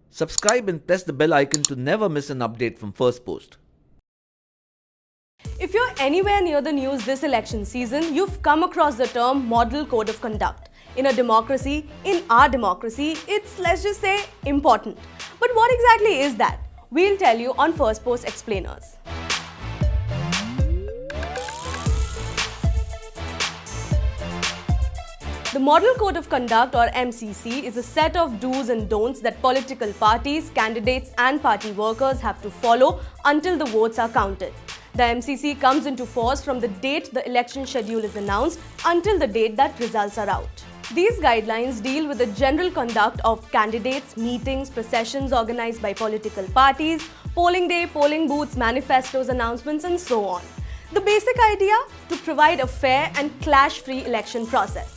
Subscribe and press the bell icon to never miss an update from Firstpost. If you're anywhere near the news this election season, you've come across the term Model Code of Conduct. In a democracy, in our democracy, it's, let's just say, important. But what exactly is that? We'll tell you on Firstpost Explainers. The Model Code of Conduct, or MCC, is a set of do's and don'ts that political parties, candidates and party workers have to follow until the votes are counted. The MCC comes into force from the date the election schedule is announced until the date that results are out. These guidelines deal with the general conduct of candidates, meetings, processions organized by political parties, polling day, polling booths, manifestos, announcements and so on. The basic idea? To provide a fair and clash-free election process.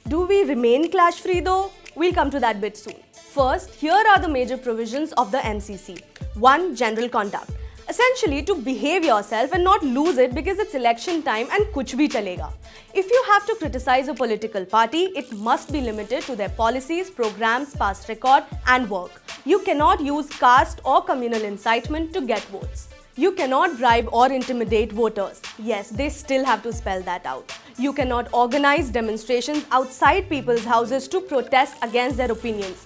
Do we remain clash-free though? We'll come to that bit soon. First, here are the major provisions of the MCC. 1. General conduct. Essentially, to behave yourself and not lose it because it's election time and kuch bhi chalega. If you have to criticize a political party, it must be limited to their policies, programs, past record and work. You cannot use caste or communal incitement to get votes. You cannot bribe or intimidate voters. Yes, they still have to spell that out. You cannot organize demonstrations outside people's houses to protest against their opinions.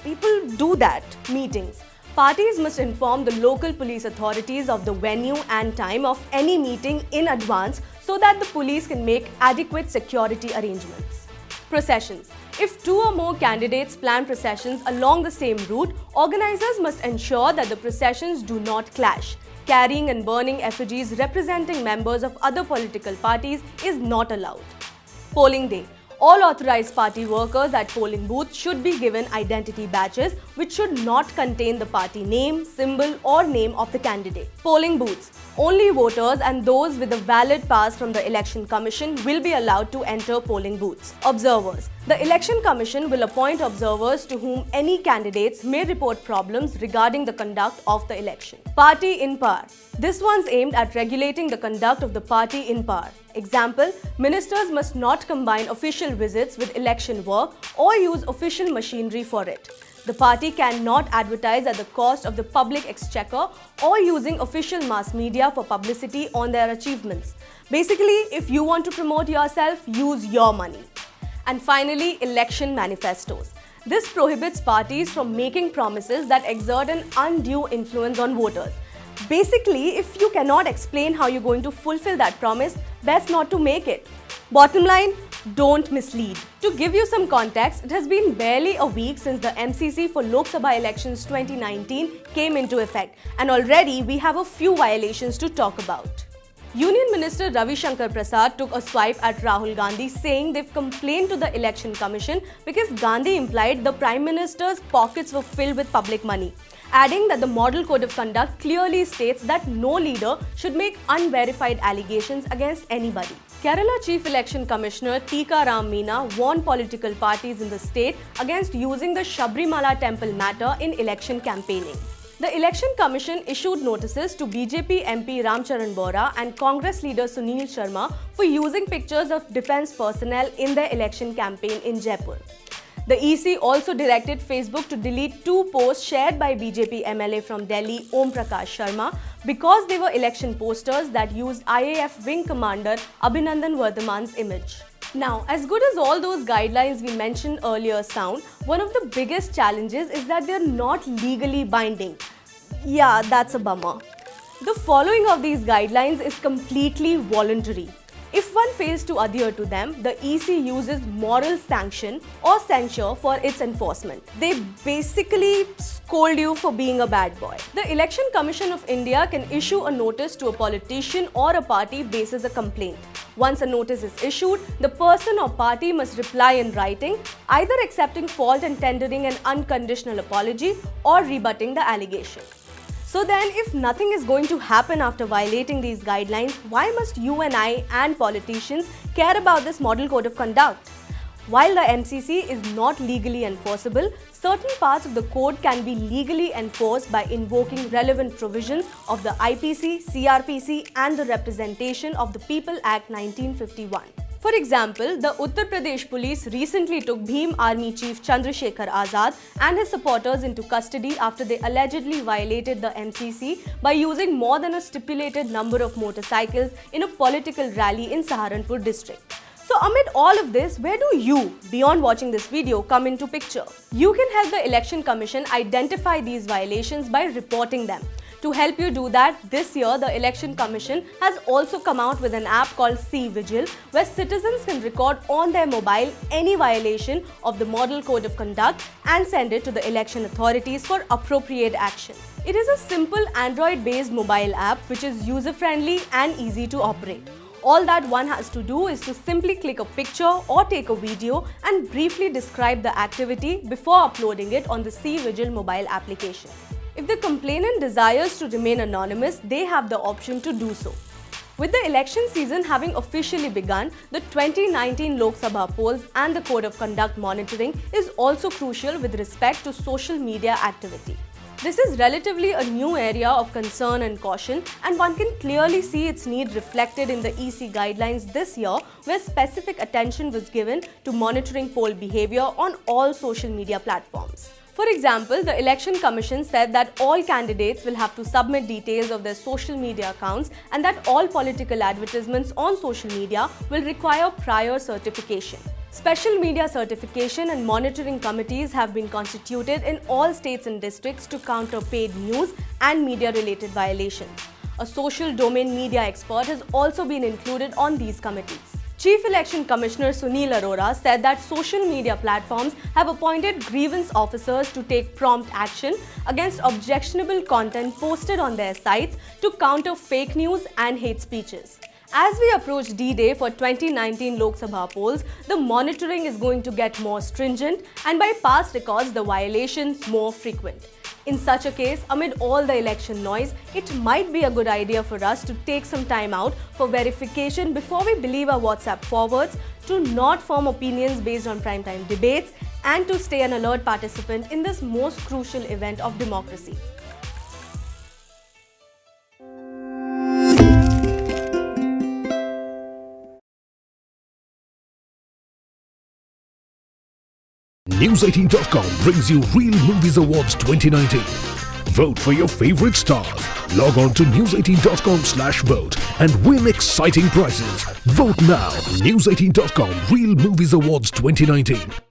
People do that, meetings. Parties must inform the local police authorities of the venue and time of any meeting in advance so that the police can make adequate security arrangements. Processions. If 2 or more candidates plan processions along the same route, organizers must ensure that the processions do not clash. Carrying and burning effigies representing members of other political parties is not allowed. Polling day. All authorized party workers at polling booths should be given identity badges which should not contain the party name, symbol or name of the candidate. Polling booths. Only voters and those with a valid pass from the Election Commission will be allowed to enter polling booths. Observers. The Election Commission will appoint observers to whom any candidates may report problems regarding the conduct of the election. Party in power. This one's aimed at regulating the conduct of the party in power. Example, ministers must not combine official visits with election work or use official machinery for it. The party cannot advertise at the cost of the public exchequer or using official mass media for publicity on their achievements. Basically, if you want to promote yourself, use your money. And finally, election manifestos. This prohibits parties from making promises that exert an undue influence on voters. Basically, if you cannot explain how you're going to fulfill that promise, best not to make it. Bottom line, don't mislead. To give you some context, it has been barely a week since the MCC for Lok Sabha elections 2019 came into effect, and already we have a few violations to talk about. Union Minister Ravi Shankar Prasad took a swipe at Rahul Gandhi, saying they've complained to the Election Commission because Gandhi implied the Prime Minister's pockets were filled with public money, adding that the Model Code of Conduct clearly states that no leader should make unverified allegations against anybody. Kerala Chief Election Commissioner Tika Ram Meena warned political parties in the state against using the Sabrimala temple matter in election campaigning. The Election Commission issued notices to BJP MP Ramcharan Bora and Congress leader Sunil Sharma for using pictures of defence personnel in their election campaign in Jaipur. The EC also directed Facebook to delete 2 posts shared by BJP MLA from Delhi Om Prakash Sharma because they were election posters that used IAF Wing Commander Abhinandan Vardhaman's image. Now, as good as all those guidelines we mentioned earlier sound, one of the biggest challenges is that they're not legally binding. Yeah, that's a bummer. The following of these guidelines is completely voluntary. If one fails to adhere to them, the EC uses moral sanction or censure for its enforcement. They basically scold you for being a bad boy. The Election Commission of India can issue a notice to a politician or a party basis a complaint. Once a notice is issued, the person or party must reply in writing, either accepting fault and tendering an unconditional apology or rebutting the allegation. So then, if nothing is going to happen after violating these guidelines, why must you and I and politicians care about this Model Code of Conduct? While the MCC is not legally enforceable, certain parts of the code can be legally enforced by invoking relevant provisions of the IPC, CRPC and the Representation of the People Act 1951. For example, the Uttar Pradesh police recently took Bhim Army Chief Chandrasekhar Azad and his supporters into custody after they allegedly violated the MCC by using more than a stipulated number of motorcycles in a political rally in Saharanpur district. So amid all of this, where do you, beyond watching this video, come into picture? You can help the Election Commission identify these violations by reporting them. To help you do that, this year the Election Commission has also come out with an app called C-Vigil, where citizens can record on their mobile any violation of the Model Code of Conduct and send it to the election authorities for appropriate action. It is a simple Android-based mobile app which is user-friendly and easy to operate. All that one has to do is to simply click a picture or take a video and briefly describe the activity before uploading it on the C-Vigil mobile application. If the complainant desires to remain anonymous, they have the option to do so. With the election season having officially begun, the 2019 Lok Sabha polls and the Code of Conduct monitoring is also crucial with respect to social media activity. This is relatively a new area of concern and caution, and one can clearly see its need reflected in the EC guidelines this year, where specific attention was given to monitoring poll behavior on all social media platforms. For example, the Election Commission said that all candidates will have to submit details of their social media accounts and that all political advertisements on social media will require prior certification. Special media certification and monitoring committees have been constituted in all states and districts to counter paid news and media-related violations. A social domain media expert has also been included on these committees. Chief Election Commissioner Sunil Arora said that social media platforms have appointed grievance officers to take prompt action against objectionable content posted on their sites to counter fake news and hate speeches. As we approach D-Day for 2019 Lok Sabha polls, the monitoring is going to get more stringent and by past records, the violations more frequent. In such a case, amid all the election noise, it might be a good idea for us to take some time out for verification before we believe our WhatsApp forwards, to not form opinions based on primetime debates, and to stay an alert participant in this most crucial event of democracy. News18.com brings you Real Movies Awards 2019. Vote for your favorite stars. Log on to news18.com/vote and win exciting prizes. Vote now. News18.com Real Movies Awards 2019.